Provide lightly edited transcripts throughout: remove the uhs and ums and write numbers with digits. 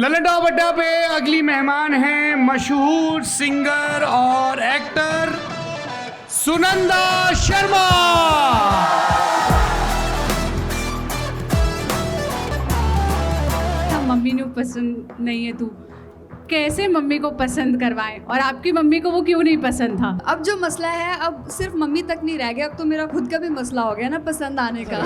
Lalan top अड्डा पे अगली मेहमान हैं मशहूर सिंगर और एक्टर सुनंदा शर्मा। मम्मी ने पसंद नहीं है तू, कैसे मम्मी को पसंद करवाएं? और आपकी मम्मी को वो क्यों नहीं पसंद था? अब जो मसला है, अब सिर्फ मम्मी तक नहीं रह गया, अब तो मेरा खुद का भी मसला हो गया ना पसंद आने का।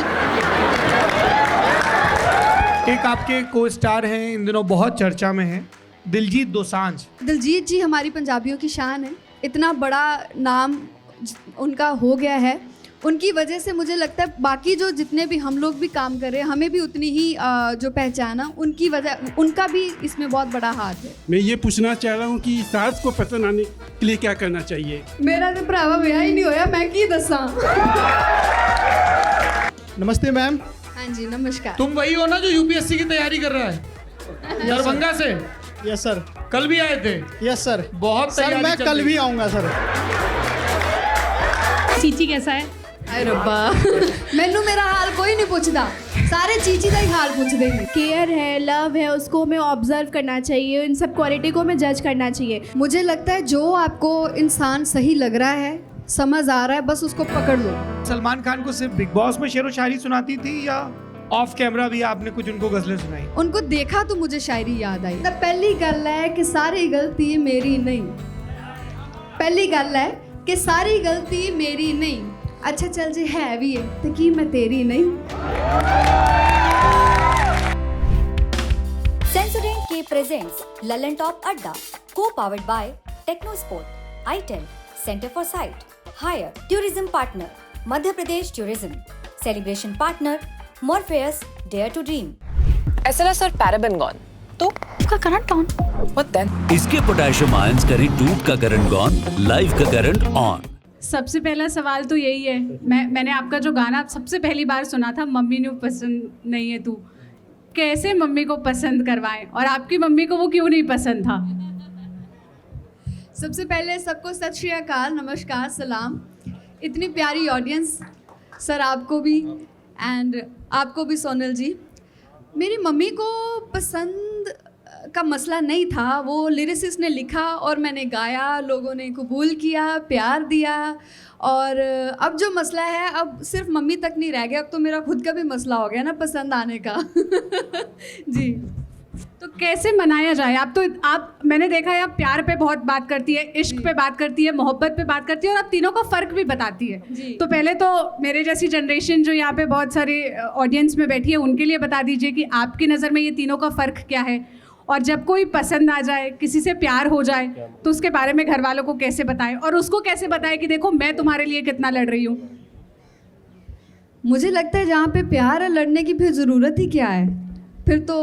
एक आपके को स्टार हैं, इन दिनों बहुत चर्चा में हैं, दिलजीत दोसांझ। दिलजीत जी हमारी पंजाबियों की शान है, इतना बड़ा नाम उनका हो गया है, उनकी वजह से मुझे लगता है बाकी जो जितने भी हम लोग भी काम कर रहे हैं हमें भी उतनी ही जो पहचान है उनकी वजह, उनका भी इसमें बहुत बड़ा हाथ है। मैं ये पूछना चाह रहा हूँ कि सास को पसंद आने के लिए क्या करना चाहिए? मेरा तो भरावा ब्याह ही नहीं होया, मैं की दसा। नमस्ते मैम। हाँ जी नमस्कार। तुम वही हो ना जो यूपीएससी की तैयारी कर रहा है दरभंगा से? Yes sir. कल भी आए थे? Yes sir. बहुत सर तैयारी मैं चल कल रही भी है। आऊँगा सर। चीची कैसा है? हाय रब्बा मैनू मेरा हाल कोई नहीं पूछता, सारे चीची का ही हाल पूछते हैं। केयर है, लव है, उसको हमें ऑब्जर्व करना चाहिए, इन सब क्वालिटी को हमें जज करना चाहिए। मुझे लगता है जो आपको इंसान सही लग रहा है, समझ आ रहा है, बस उसको पकड़ लो। सलमान खान को सिर्फ बिग बॉस में शेरो शायरी सुनाती थी या ऑफ कैमरा भी आपने कुछ उनको गजलें सुनाई? उनको देखा तो मुझे शायरी याद आई। तो पहली गल है कि सारी गलती मेरी नहीं, पहली गल है कि सारी गलती मेरी नहीं। अच्छा चल जी है भी है तो की मैं तेरी नहीं। सेंसोडेंट के presents Lalan top Adda, co powered by Tecno sport, itel, centre for sight, Haier, tourism partner Madhya Pradesh tourism, celebration partner Morpheus, dare to dream. SLS और पैराबेन गॉन तो उसका करंट ऑन। What then? इसके पोटेशियम आयंस करें टूट का करंट गॉन, लाइव का current on. सबसे पहला सवाल तो यही है, मैंने आपका जो गाना सबसे पहली बार सुना था, मम्मी ने पसंद नहीं है तू, कैसे मम्मी को पसंद करवाएं? और आपकी मम्मी को वो क्यों नहीं पसंद था? सबसे पहले सबको सत श्री अकाल, नमस्कार, सलाम। इतनी प्यारी ऑडियंस, सर आपको भी एंड आपको भी सोनल जी। मेरी मम्मी को पसंद का मसला नहीं था, वो लिरिसिस्ट ने लिखा और मैंने गाया, लोगों ने कबूल किया, प्यार दिया। और अब जो मसला है, अब सिर्फ मम्मी तक नहीं रह गया, अब तो मेरा खुद का भी मसला हो गया ना पसंद आने का। जी तो कैसे मनाया जाए? आप मैंने देखा है आप प्यार पे बहुत बात करती है, इश्क पे बात करती है, मोहब्बत पे बात करती है, और आप तीनों का फ़र्क भी बताती है। जी। तो पहले तो मेरे जैसी जनरेशन जो यहाँ पे बहुत सारे ऑडियंस में बैठी है उनके लिए बता दीजिए कि आपकी नज़र में ये तीनों का फ़र्क क्या है, और जब कोई पसंद आ जाए, किसी से प्यार हो जाए, तो उसके बारे में घर वालों को कैसे बताएं, और उसको कैसे बताएं कि देखो मैं तुम्हारे लिए कितना लड़ रही हूँ। मुझे लगता है जहाँ पे प्यार है, लड़ने की फिर ज़रूरत ही क्या है? फिर तो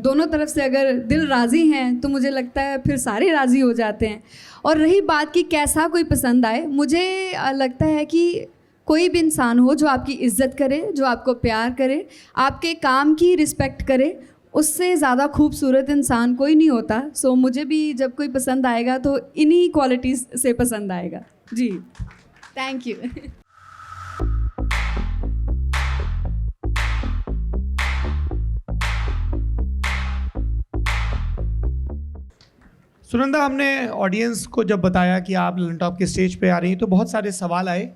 दोनों तरफ से अगर दिल राज़ी हैं तो मुझे लगता है फिर सारे राज़ी हो जाते हैं। और रही बात कि कैसा कोई पसंद आए, मुझे लगता है कि कोई भी इंसान हो जो आपकी इज़्ज़त करे, जो आपको प्यार करे, आपके काम की रिस्पेक्ट करे, उससे ज़्यादा खूबसूरत इंसान कोई नहीं होता। सो मुझे भी जब कोई पसंद आएगा तो इन्हीं क्वालिटीज़ से पसंद आएगा। जी थैंक यू। सुनंदा, हमने ऑडियंस को जब बताया कि आप ललन टॉप के स्टेज पे आ रही हैं तो बहुत सारे सवाल आए।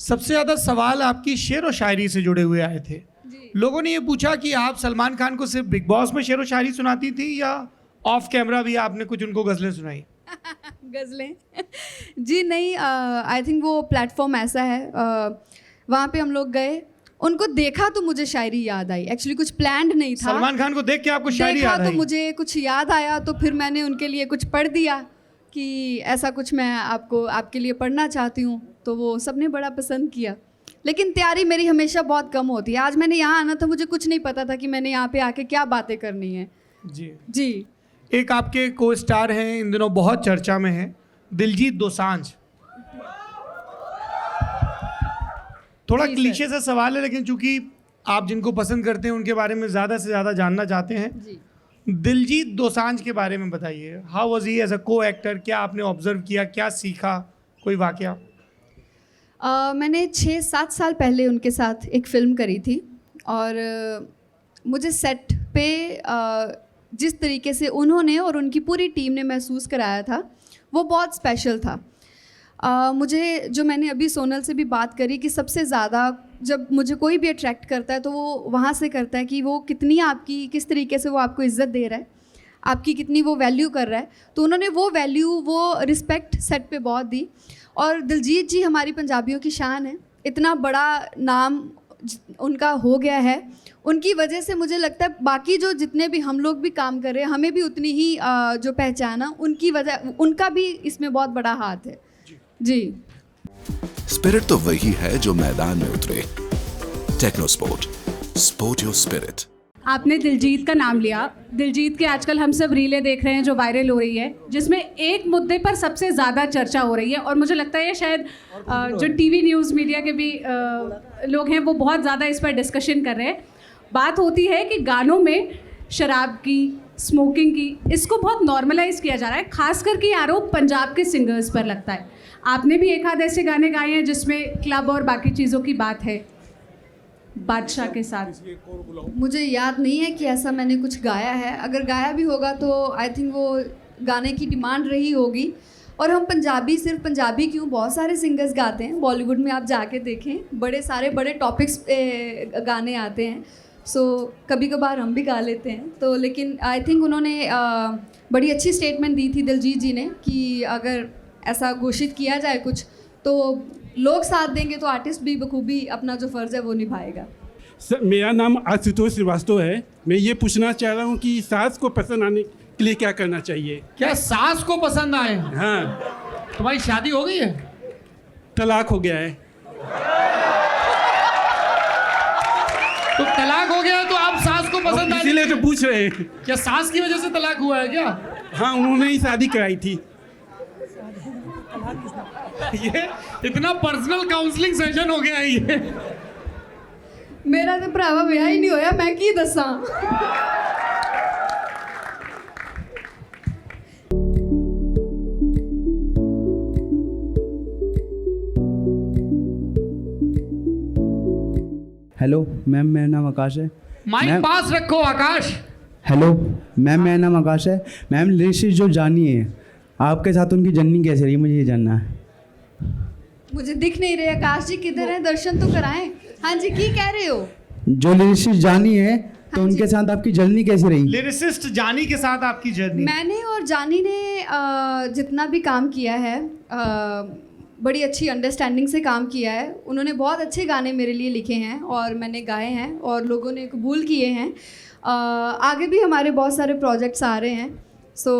सबसे ज़्यादा सवाल आपकी शेर व शायरी से जुड़े हुए आए थे। लोगों ने ये पूछा कि आप सलमान खान को सिर्फ बिग बॉस में शेर व शायरी सुनाती थी या ऑफ कैमरा भी आपने कुछ उनको गज़लें सुनाई? गज़लें जी नहीं, आई थिंक वो प्लेटफॉर्म ऐसा है, वहाँ पे हम लोग गए, उनको देखा तो मुझे शायरी याद आई। एक्चुअली कुछ प्लान्ड नहीं था। सलमान खान को देख के आपको शायरी देखा याद तो आई? मुझे कुछ याद आया, तो फिर मैंने उनके लिए कुछ पढ़ दिया कि ऐसा कुछ मैं आपके लिए पढ़ना चाहती हूँ, तो वो सबने बड़ा पसंद किया। लेकिन तैयारी मेरी हमेशा बहुत कम होती है। आज मैंने यहाँ आना था, मुझे कुछ नहीं पता था कि मैंने यहाँ पे आके क्या बातें करनी है। जी एक आपके को स्टार हैं, इन दिनों बहुत चर्चा में हैं, दिलजीत दोसांझ। थोड़ा क्लीशे सा सवाल है, लेकिन चूंकि आप जिनको पसंद करते हैं उनके बारे में ज़्यादा से ज़्यादा जानना चाहते हैं। जी दिलजीत दोसांझ के बारे में बताइए। How was he as a co actor? क्या आपने ऑब्जर्व किया, क्या सीखा, कोई वाकया? मैंने 6-7 साल पहले उनके साथ एक फ़िल्म करी थी, और मुझे सेट पे जिस तरीके से उन्होंने और उनकी पूरी टीम ने महसूस कराया था वो बहुत स्पेशल था। मुझे जो मैंने अभी सोनल से भी बात करी कि सबसे ज़्यादा जब मुझे कोई भी अट्रैक्ट करता है तो वो वहाँ से करता है कि वो कितनी आपकी किस तरीके से वो आपको इज़्ज़त दे रहा है, आपकी कितनी वो वैल्यू कर रहा है। तो उन्होंने वो वैल्यू वो रिस्पेक्ट सेट पे बहुत दी। और दिलजीत जी हमारी पंजाबियों की शान है, इतना बड़ा नाम उनका हो गया है, उनकी वजह से मुझे लगता है बाकी जो जितने भी हम लोग भी काम कर रहे हैं हमें भी उतनी ही जो पहचाना उनकी वजह, उनका भी इसमें बहुत बड़ा हाथ है जी। स्पिरिट तो वही है जो मैदान में उतरे। Techno sport, sport your spirit. आपने दिलजीत का नाम लिया। दिलजीत के आजकल हम सब रीलें देख रहे हैं जो वायरल हो रही है, जिसमें एक मुद्दे पर सबसे ज़्यादा चर्चा हो रही है और मुझे लगता है शायद जो टीवी न्यूज़ मीडिया के भी लोग हैं वो बहुत ज़्यादा इस पर डिस्कशन कर रहे हैं। बात होती है कि गानों में शराब की, स्मोकिंग की, इसको बहुत नॉर्मलाइज किया जा रहा है, खासकर कि आरोप पंजाब के सिंगर्स पर लगता है। आपने भी एक आध ऐसे गाने गाए हैं जिसमें क्लब और बाकी चीज़ों की बात है बादशाह के साथ। मुझे याद नहीं है कि ऐसा मैंने कुछ गाया है, अगर गाया भी होगा तो आई थिंक वो गाने की डिमांड रही होगी। और हम पंजाबी, सिर्फ पंजाबी क्यों, बहुत सारे सिंगर्स गाते हैं। बॉलीवुड में आप जाके देखें, बड़े सारे बड़े टॉपिक्स पे गाने आते हैं। सो कभी कभार हम भी गा लेते हैं। तो लेकिन आई थिंक उन्होंने बड़ी अच्छी स्टेटमेंट दी थी दिलजीत जी ने कि अगर ऐसा घोषित किया जाए कुछ तो लोग साथ देंगे तो आर्टिस्ट भी बखूबी अपना जो फ़र्ज़ है वो निभाएगा। सर, मेरा नाम आशुतोष श्रीवास्तव है। मैं ये पूछना चाह रहा हूँ कि सास को पसंद आने के लिए क्या करना चाहिए? क्या सास को पसंद आए? हाँ। तुम्हारी शादी हो गई है? तलाक हो गया है। तो तलाक हो गया है तो आप सास को पसंद आए? इसीलिए तो पूछ रहे हैं। क्या सास की वजह से तलाक हुआ है क्या? हाँ, उन्होंने ही शादी कराई थी। ये इतना पर्सनल काउंसलिंग सेशन हो गया है ये। मेरा तो भरावा ब्याह ही नहीं होया, मैं की दसा। हेलो मैम, मेरा नाम आकाश है। माइक पास रखो आकाश। हेलो मैम, मेरा नाम आकाश है। मैम, लिरिसिस्ट जो जानी है, आपके साथ उनकी जर्नी कैसे रही, मुझे ये जानना है। मुझे दिख नहीं रहे आकाश जी, किधर है? दर्शन तो कराएं। हाँ जी, की कह रहे हो? जो लिरिसिस्ट जानी है तो उनके साथ आपकी जर्नी कैसे रही? लिरिसिस्ट जानी के साथ आपकी जर्नी? मैंने और जानी ने जितना भी काम किया है बड़ी अच्छी अंडरस्टैंडिंग से काम किया है। उन्होंने बहुत अच्छे गाने मेरे लिए लिखे हैं और मैंने गाए हैं और लोगों ने कबूल किए हैं। आगे भी हमारे बहुत सारे प्रोजेक्ट्स आ रहे हैं। सो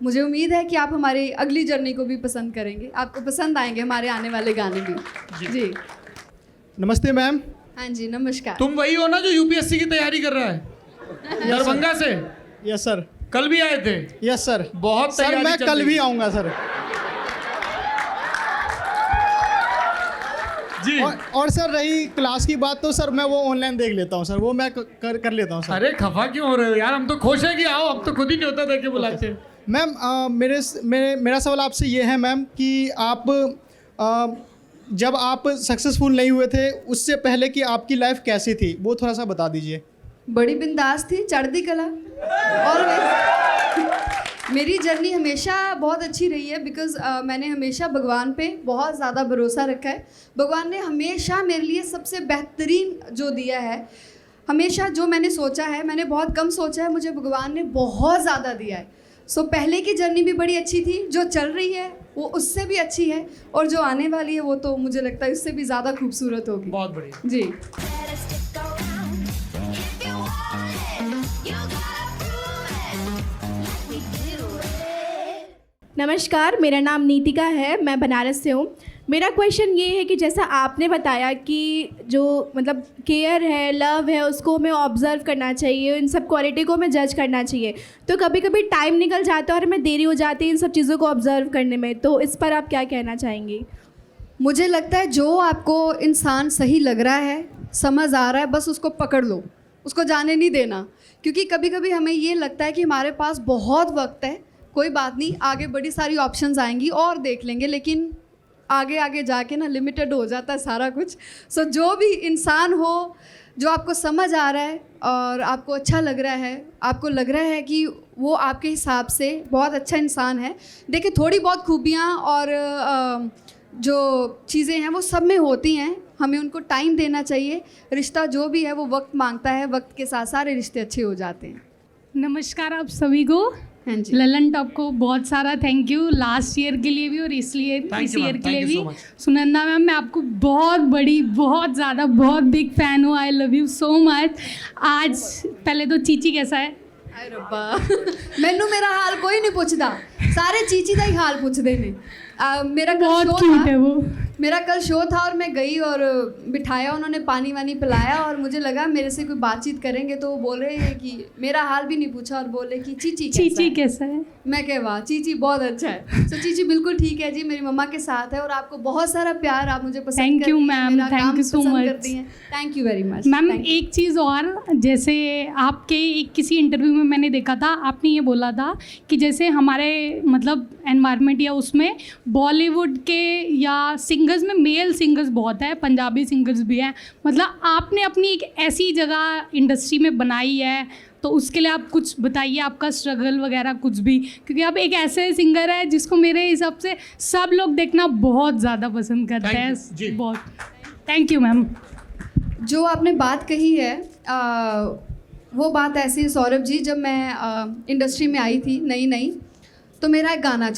मुझे उम्मीद है कि आप हमारी अगली जर्नी को भी पसंद करेंगे, आपको पसंद आएंगे हमारे आने वाले गाने भी। जी नमस्ते मैम। हाँ जी, नमस्कार। तुम वही हो ना जो यूपीएससी की तैयारी कर रहा है? दरभंगा से? Yes sir. कल भी आए थे? Yes sir. बहुत सर मैं कल भी आऊँगा सर जी। और सर रही क्लास की बात तो सर मैं वो ऑनलाइन देख लेता हूँ सर, वो मैं कर लेता हूँ सर। अरे खफा क्यों हो रहे हो यार, हम तो खुश है कि आओ, अब तो खुद ही नहीं होता था कि बुलाते। मैम मेरा सवाल आपसे ये है मैम कि आप जब आप सक्सेसफुल नहीं हुए थे उससे पहले की आपकी लाइफ कैसी थी, वो थोड़ा सा बता दीजिए। बड़ी बिंदास थी, चढ़ती कला। और मेरी जर्नी हमेशा बहुत अच्छी रही है बिकॉज़ मैंने हमेशा भगवान पे बहुत ज़्यादा भरोसा रखा है। भगवान ने हमेशा मेरे लिए सबसे बेहतरीन जो दिया है, हमेशा जो मैंने सोचा है, मैंने बहुत कम सोचा है, मुझे भगवान ने बहुत ज़्यादा दिया है। सो पहले की जर्नी भी बड़ी अच्छी थी, जो चल रही है वो उससे भी अच्छी है और जो आने वाली है वो तो मुझे लगता है उससे भी ज़्यादा खूबसूरत होगी। बहुत बढ़िया जी। नमस्कार, मेरा नाम नीतिका है, मैं बनारस से हूँ। मेरा क्वेश्चन ये है कि जैसा आपने बताया कि जो मतलब केयर है, लव है, उसको हमें ऑब्ज़र्व करना चाहिए, इन सब क्वालिटी को हमें जज करना चाहिए। तो कभी कभी टाइम निकल जाता है और हमें देरी हो जाती है इन सब चीज़ों को ऑब्ज़र्व करने में, तो इस पर आप क्या कहना चाहेंगी? मुझे लगता है जो आपको इंसान सही लग रहा है, समझ आ रहा है, बस उसको पकड़ लो, उसको जाने नहीं देना। क्योंकि कभी कभी हमें ये लगता है कि हमारे पास बहुत वक्त है, कोई बात नहीं, आगे बड़ी सारी ऑप्शंस आएंगी और देख लेंगे, लेकिन आगे आगे जाके ना लिमिटेड हो जाता है सारा कुछ। सो जो भी इंसान हो, जो आपको समझ आ रहा है, और आपको अच्छा लग रहा है, आपको लग रहा है कि वो आपके हिसाब से बहुत अच्छा इंसान है। देखिए, थोड़ी बहुत खूबियाँ और जो चीज़ें हैं वो सब में होती हैं, हमें उनको टाइम देना चाहिए। रिश्ता जो भी है वो वक्त मांगता है, वक्त के साथ सारे रिश्ते अच्छे हो जाते हैं। नमस्कार आप सभी को। हाँ जी, ललन टॉप को बहुत सारा थैंक यू, लास्ट ईयर के लिए भी और इस ईयर के लिए भी। सुनंदा मैम, मैं आपको बहुत ज़्यादा बहुत बिग फ़ैन हूँ। I love you so much. आज पहले तो चीची कैसा है? हाय रब्बा मैनू मेरा हाल कोई नहीं पूछता, सारे चीची का ही हाल पूछते ने। मेरा बहुत कल शो क्यूट है था, वो। मेरा कल शो था और मैं गई और बिठाया, उन्होंने पानी वानी पिलाया और मुझे लगा मेरे से कोई बातचीत करेंगे तो वो बोल रहे हैं कि मेरा हाल भी नहीं पूछा और बोले कि चीची कैसा है? मैं कह वाह चीची बहुत अच्छा है। तो चीची बिल्कुल ठीक है जी, मेरी मम्मा के साथ है और आपको बहुत सारा प्यार, आप मुझे पसंद Thank you, ma'am. Thank you so much. Thank you very much ma'am, एक चीज़ और, जैसे आपके एक किसी इंटरव्यू में मैंने देखा था, आपने ये बोला था कि जैसे हमारे मतलब एनवायरनमेंट या उसमें बॉलीवुड के या सिंगर्स में मेल सिंगर्स बहुत है, पंजाबी सिंगर्स भी हैं, मतलब आपने अपनी एक ऐसी जगह इंडस्ट्री में बनाई है, तो उसके लिए आप कुछ बताइए, आपका स्ट्रगल वगैरह कुछ भी, क्योंकि आप एक ऐसे सिंगर है जिसको मेरे हिसाब से सब लोग देखना बहुत ज़्यादा पसंद करते हैं। बहुत थैंक यू मैम। जो आपने बात कही है वो बात ऐसी है सौरभ जी, जब मैं इंडस्ट्री में आई थी नई तो मेरा एक गाना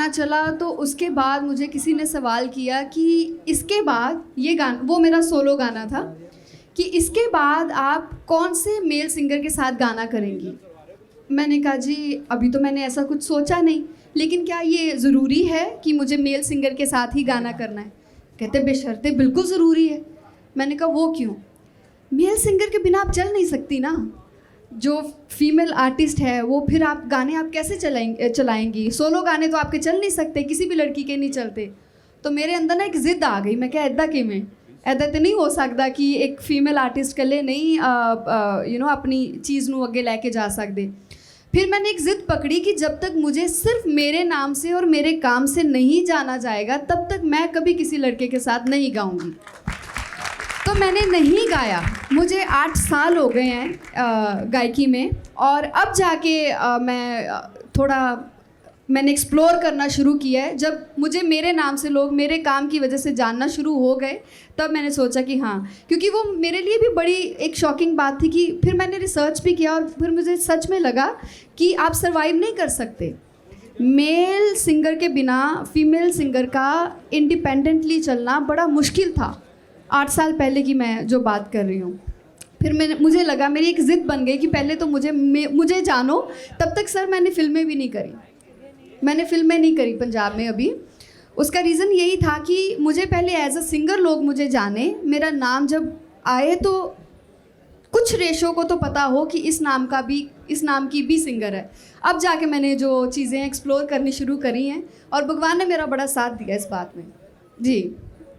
चला तो उसके बाद मुझे किसी ने सवाल किया कि इसके बाद ये गाना, वो मेरा सोलो गाना था, कि इसके बाद आप कौन से मेल सिंगर के साथ गाना करेंगी। मैंने कहा जी अभी तो मैंने ऐसा कुछ सोचा नहीं, लेकिन क्या ये ज़रूरी है कि मुझे मेल सिंगर के साथ ही गाना करना है? कहते बेशर्ते बिल्कुल ज़रूरी है। मैंने कहा वो क्यों? मेल सिंगर के बिना आप चल नहीं सकती ना, जो फीमेल आर्टिस्ट है वो फिर आप गाने आप कैसे चलाएंगी? सोलो गाने तो आपके चल नहीं सकते, किसी भी लड़की के नहीं चलते। तो मेरे अंदर ना एक ज़िद आ गई, मैं क्या ऐदा कि मैं ऐदा तो नहीं हो सकता कि एक फीमेल आर्टिस्ट कले नहीं अपनी चीज़ नू अगे लैके जा सकते। फिर मैंने एक ज़िद पकड़ी कि जब तक मुझे सिर्फ मेरे नाम से और मेरे काम से नहीं जाना जाएगा तब तक मैं कभी किसी लड़के के साथ नहीं गाऊंगी। तो मैंने नहीं गाया, मुझे 8 साल हो गए हैं गायकी में, और अब जाके मैंने एक्सप्लोर करना शुरू किया है। जब मुझे मेरे नाम से लोग मेरे काम की वजह से जानना शुरू हो गए, तब मैंने सोचा कि हाँ, क्योंकि वो मेरे लिए भी बड़ी एक शॉकिंग बात थी कि फिर मैंने रिसर्च भी किया और फिर मुझे सच में लगा कि आप सर्वाइव नहीं कर सकते। मेल सिंगर के बिना फीमेल सिंगर का इंडिपेंडेंटली चलना बड़ा मुश्किल था। 8 साल पहले की मैं जो बात कर रही हूँ। फिर मुझे लगा, मेरी एक ज़िद बन गई कि पहले तो मुझे जानो। तब तक सर मैंने फिल्में भी नहीं करी, पंजाब में अभी। उसका रीज़न यही था कि मुझे पहले एज अ सिंगर लोग मुझे जाने, मेरा नाम जब आए तो कुछ रेशो को तो पता हो कि इस नाम की भी सिंगर है। अब जाके मैंने जो चीज़ें एक्सप्लोर करनी शुरू करी हैं और भगवान ने मेरा बड़ा साथ दिया इस बात में जी।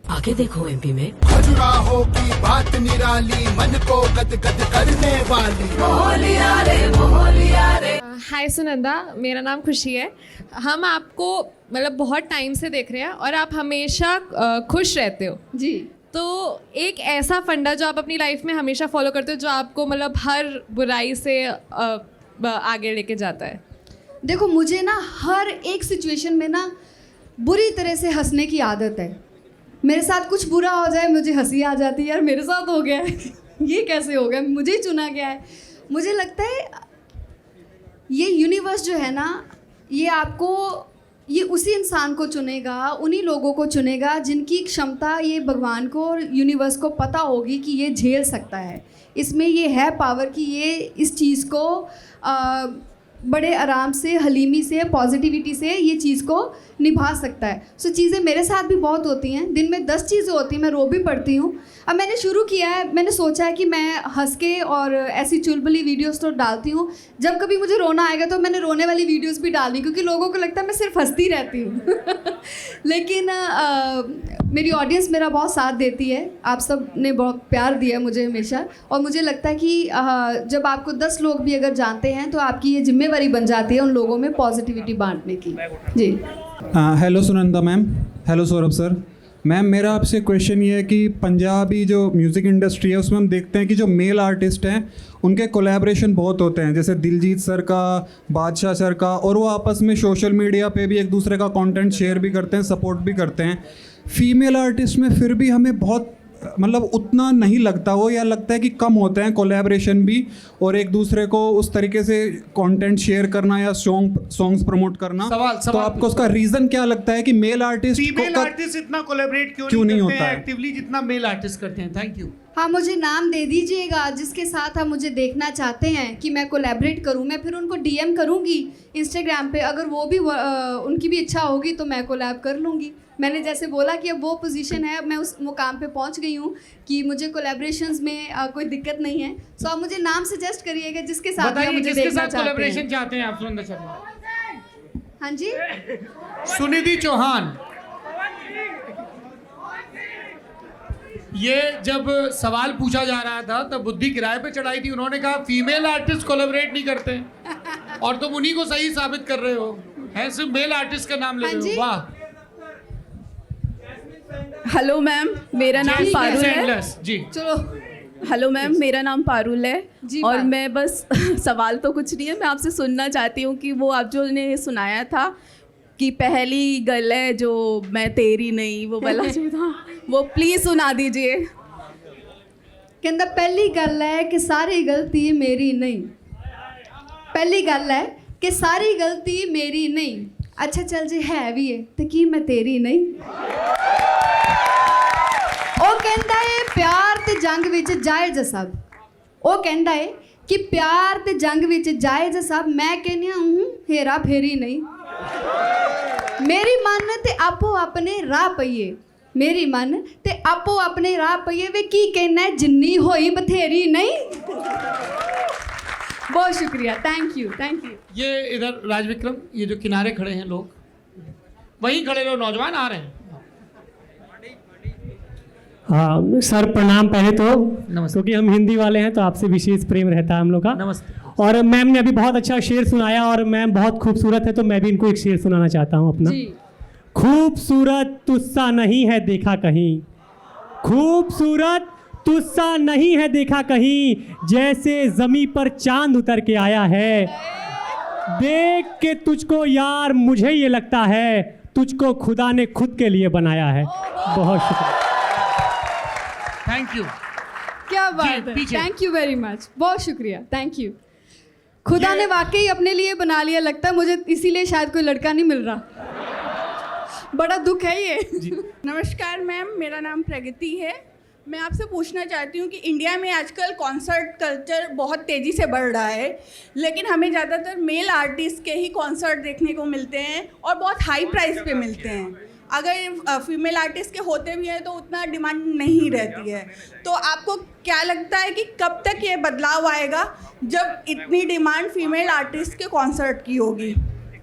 आगे देखो एमपी में खजुराहो की बात निराली, मन को गदगद करने वाली। मोहलिया रे। हाय सुनंदा, मेरा नाम खुशी है। हम आपको मतलब बहुत टाइम से देख रहे हैं और आप हमेशा खुश रहते हो जी। तो एक ऐसा फंडा जो आप अपनी लाइफ में हमेशा फॉलो करते हो, जो आपको मतलब हर बुराई से आगे लेके जाता है। देखो, मुझे ना हर एक सिचुएशन में ना बुरी तरह से हंसने की आदत है। मेरे साथ कुछ बुरा हो जाए मुझे हंसी आ जाती है, यार मेरे साथ हो गया है ये कैसे हो गया, मुझे ही चुना गया है। मुझे लगता है ये यूनिवर्स जो है ना, ये उसी इंसान को चुनेगा, उन्हीं लोगों को चुनेगा जिनकी क्षमता ये भगवान को और यूनिवर्स को पता होगी कि ये झेल सकता है। इसमें ये है पावर कि ये इस चीज़ को बड़े आराम से, हलीमी से, पॉजिटिविटी से ये चीज़ को निभा सकता है। सो चीज़ें मेरे साथ भी बहुत होती हैं, दिन में 10 चीज़ें होती हैं, मैं रो भी पड़ती हूँ। अब मैंने शुरू किया है, मैंने सोचा है कि मैं हंस के और ऐसी चुलबुली वीडियोस तो डालती हूँ, जब कभी मुझे रोना आएगा तो मैंने रोने वाली वीडियोस भी डाली, क्योंकि लोगों को लगता है मैं सिर्फ हंसती रहती हूँ लेकिन मेरी ऑडियंस मेरा बहुत साथ देती है, आप सब ने बहुत प्यार दिया मुझे हमेशा, और मुझे लगता है कि जब आपको 10 लोग भी अगर जानते हैं तो आपकी ये जिम्मेवारी बन जाती है उन लोगों में पॉजिटिविटी बांटने की जी। Hello Sunanda ma'am, hello Saurabh sir. Ma'am मेरा आपसे क्वेश्चन ये है कि पंजाबी जो म्यूज़िक इंडस्ट्री है उसमें हम देखते हैं कि जो मेल आर्टिस्ट हैं उनके कोलैबोरेशन बहुत होते हैं, जैसे दिलजीत सर का, बादशाह सर का, और वो आपस में सोशल मीडिया पे भी एक दूसरे का कंटेंट शेयर भी करते हैं, सपोर्ट भी करते हैं। फीमेल आर्टिस्ट में फिर भी हमें बहुत मतलब उतना नहीं लगता वो, या लगता है कि कम होते हैं कोलैबोरेशन भी और एक दूसरे को उस तरीके से कंटेंट शेयर करना या सॉन्ग्स प्रमोट करना। तो आपको उसका रीज़न क्या लगता है कि मेल आर्टिस्ट फीमेल आर्टिस्ट इतना कोलैबोरेट क्यों नहीं होता है एक्टिवली जितना मेल आर्टिस्ट करते हैं? Thank you. हाँ, मुझे नाम दे दीजिएगा जिसके साथ आप मुझे देखना चाहते हैं कि मैं कोलैबोरेट करूँ। मैं फिर उनको डीएम करूँगी इंस्टाग्राम पे, अगर वो भी उनकी भी इच्छा होगी तो मैं कोलैब कर लूँगी। मैंने जैसे बोला कि अब वो पोजीशन है, अब मैं उस मुकाम पे पहुंच गई हूँ कि मुझे कोलैबोरेशंस में कोई दिक्कत नहीं है। सो आप मुझे नाम सजेस्ट करिएगा जिसके साथ आप मुझे देखना चाहते हैं। चाहते हैं आप सुनिंदर शर्मा? हाँ जी, सुनिधि चौहान। ये जब सवाल पूछा जा रहा था तब बुद्धि किराए पे चढ़ाई थी, उन्होंने कहा फीमेल आर्टिस्ट कोलैबोरेट नहीं करते और तुम उन्हीं को सही साबित कर रहे हो, है सिर्फ मेल आर्टिस्ट का नाम ले रहे हो। वाह। हेलो मैम, मेरा नाम पारुल है जी। चलो, हेलो मैम, मेरा नाम पारुल है जी। और मैं बस सवाल तो कुछ नहीं है, मैं आपसे सुनना चाहती हूँ कि वो आप जो ने सुनाया था कि पहली गल है जो मैं तेरी नहीं, वो वाला जो था वो प्लीज़ सुना दीजिए। कहता पहली गल है कि सारी गलती मेरी नहीं, पहली गल है कि सारी गलती मेरी नहीं। अच्छा चल जी है भी है तो की मैं तेरी नहीं। ਉਹ ਕਹਿੰਦਾ ਏ ਪਿਆਰ ਤੇ ਜੰਗ ਵਿੱਚ ਜਾਇਜ਼ ਸਭ, ਉਹ ਕਹਿੰਦਾ ਏ ਕਿ ਪਿਆਰ ਤੇ ਜੰਗ ਵਿੱਚ ਜਾਇਜ਼ ਸਭ, ਮੈਂ ਕਹਿੰਦੀ ਹਾਂ ਹੇਰਾ ਫੇਰੀ ਨਹੀਂ। ਮੇਰੀ ਮਨ ਤੇ ਆਪੋ ਆਪਣੇ ਰਾਹ ਪਈਏ, ਮੇਰੀ ਮਨ ਤੇ ਆਪੋ ਆਪਣੇ ਰਾਹ ਪਈਏ, ਵੇ ਕੀ ਕਹਿਣਾ ਜਿੰਨੀ ਹੋਈ ਬਥੇਰੀ नहीं। बहुत शुक्रिया, थैंक यू थैंक यू। ये इधर राज विक्रम, ये जो किनारे खड़े हैं लोग, वहीं खड़े लोग नौजवान आ रहे हैं। हाँ सर प्रणाम पहले तो, क्योंकि हम हिंदी वाले हैं तो आपसे विशेष प्रेम रहता है हम लोग का। नमस्ते। और मैम ने अभी बहुत अच्छा शेर सुनाया और मैम बहुत खूबसूरत है, तो मैं भी इनको एक शेर सुनाना चाहता हूँ अपना। खूबसूरत तुझसा नहीं है देखा कहीं, खूबसूरत तुझसा नहीं है देखा कहीं, जैसे ज़मीं पर चांद उतर के आया है। देख के तुझको यार मुझे ये लगता है तुझको खुदा ने खुद के लिए बनाया है। बहुत शुक्रिया, थैंक यू। क्या बात है, थैंक यू वेरी मच, बहुत शुक्रिया, थैंक यू। खुदा ने वाकई अपने लिए बना लिया लगता है मुझे, इसीलिए शायद कोई लड़का नहीं मिल रहा। बड़ा दुख है ये। नमस्कार मैम, मेरा नाम प्रगति है। मैं आपसे पूछना चाहती हूँ कि इंडिया में आजकल कॉन्सर्ट कल्चर बहुत तेज़ी से बढ़ रहा है, लेकिन हमें ज़्यादातर मेल आर्टिस्ट के ही कॉन्सर्ट देखने को मिलते हैं और बहुत हाई प्राइस पे मिलते हैं। अगर फीमेल आर्टिस्ट के होते भी हैं तो उतना डिमांड नहीं रहती है। तो आपको क्या लगता है कि कब तक ये बदलाव आएगा जब इतनी डिमांड फीमेल आर्टिस्ट के कॉन्सर्ट की होगी?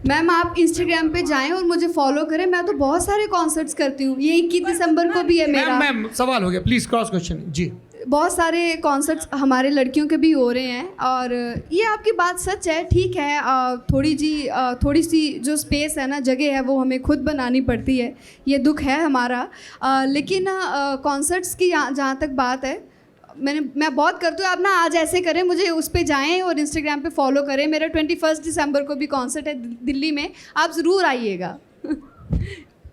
मैम आप इंस्टाग्राम पे जाएं और मुझे फॉलो करें, मैं तो बहुत सारे कॉन्सर्ट्स करती हूँ। ये 21 दिसंबर को भी है मेरा। मैम सवाल हो गया, प्लीज क्रॉस क्वेश्चन जी। बहुत सारे कॉन्सर्ट्स हमारे लड़कियों के भी हो रहे हैं और ये आपकी बात सच है, ठीक है। थोड़ी सी जो स्पेस है ना, जगह है, वो हमें खुद बनानी पड़ती है, ये दुख है हमारा। लेकिन कॉन्सर्ट्स की जहाँ तक बात है, मैं बहुत करती हूँ। आप ना आज ऐसे करें, मुझे उस पे जाएं और इंस्टाग्राम पे फॉलो करें। मेरा 21 दिसंबर को भी कॉन्सर्ट है दिल्ली में, आप ज़रूर आइएगा।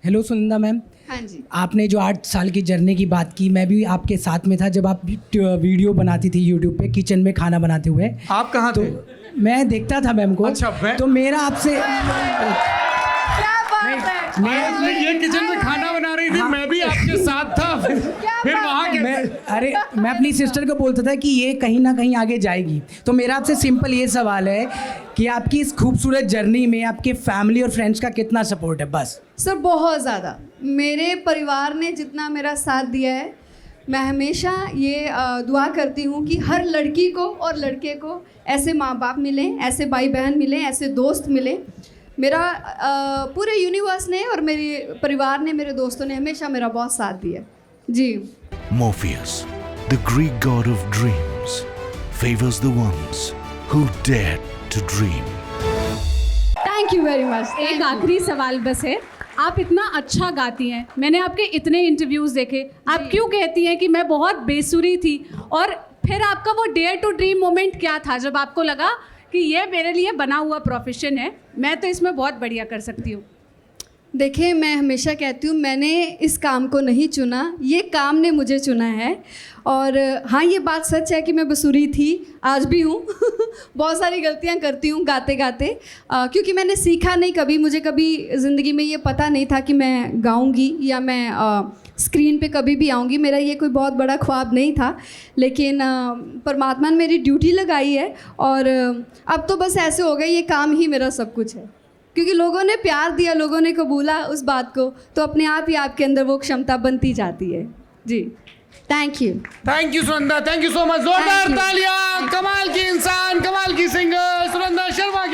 Hello Sunanda ma'am. हाँ जी। आपने जो 8 साल की जर्नी की बात की, मैं भी आपके साथ में था जब आप वीडियो बनाती थी यूट्यूब पे किचन में खाना बनाते हुए। आप कहाँ थे? मैं देखता था मैम को। अच्छा, तो मेरा आपसे ये किचन में खाना बना रही थी, मैं भी आपके साथ था। फिर वहाँ मैं अपनी सिस्टर को बोलता था कि ये कहीं ना कहीं आगे जाएगी। तो मेरा आपसे सिंपल ये सवाल है कि आपकी इस खूबसूरत जर्नी में आपके फैमिली और फ्रेंड्स का कितना सपोर्ट है? बस सर बहुत ज़्यादा। मेरे परिवार ने जितना मेरा साथ दिया है, मैं हमेशा ये दुआ करती हूँ कि हर लड़की को और लड़के को ऐसे माँ बाप मिलें, ऐसे भाई बहन मिलें, ऐसे दोस्त मिलें। मेरा पूरे यूनिवर्स ने और मेरे परिवार ने, मेरे दोस्तों ने हमेशा मेरा बहुत साथ दिया जी। Morpheus, the Greek god of dreams, favors the ones who dare to dream. Thank you very much. एक आखिरी सवाल बस है आप इतना अच्छा गाती हैं, मैंने आपके इतने इंटरव्यूज़ देखे, आप क्यों कहती हैं कि मैं बहुत बेसुरी थी, और फिर आपका वो डेयर टू ड्रीम मोमेंट क्या था जब आपको लगा कि ये मेरे लिए बना हुआ प्रोफेशन है, मैं तो इसमें बहुत बढ़िया कर सकती हूँ? देखिए, मैं हमेशा कहती हूँ मैंने इस काम को नहीं चुना, ये काम ने मुझे चुना है। और हाँ, ये बात सच है कि मैं बसुरी थी, आज भी हूँ बहुत सारी गलतियाँ करती हूँ गाते गाते, क्योंकि मैंने सीखा नहीं कभी, मुझे कभी ज़िंदगी में ये पता नहीं था कि मैं गाऊँगी या मैं स्क्रीन पे कभी भी आऊँगी। मेरा ये कोई बहुत बड़ा ख्वाब नहीं था, लेकिन परमात्मा ने मेरी ड्यूटी लगाई है और अब तो बस ऐसे हो गया, ये काम ही मेरा सब कुछ है, क्योंकि लोगों ने प्यार दिया, लोगों ने कबूला उस बात को, तो अपने आप ही आपके अंदर वो क्षमता बनती जाती है। जी, thank you Sunanda, thank you so much. जोरदार तालियां, कमाल की इंसान, कमाल की सिंगर सुनंदा शर्मा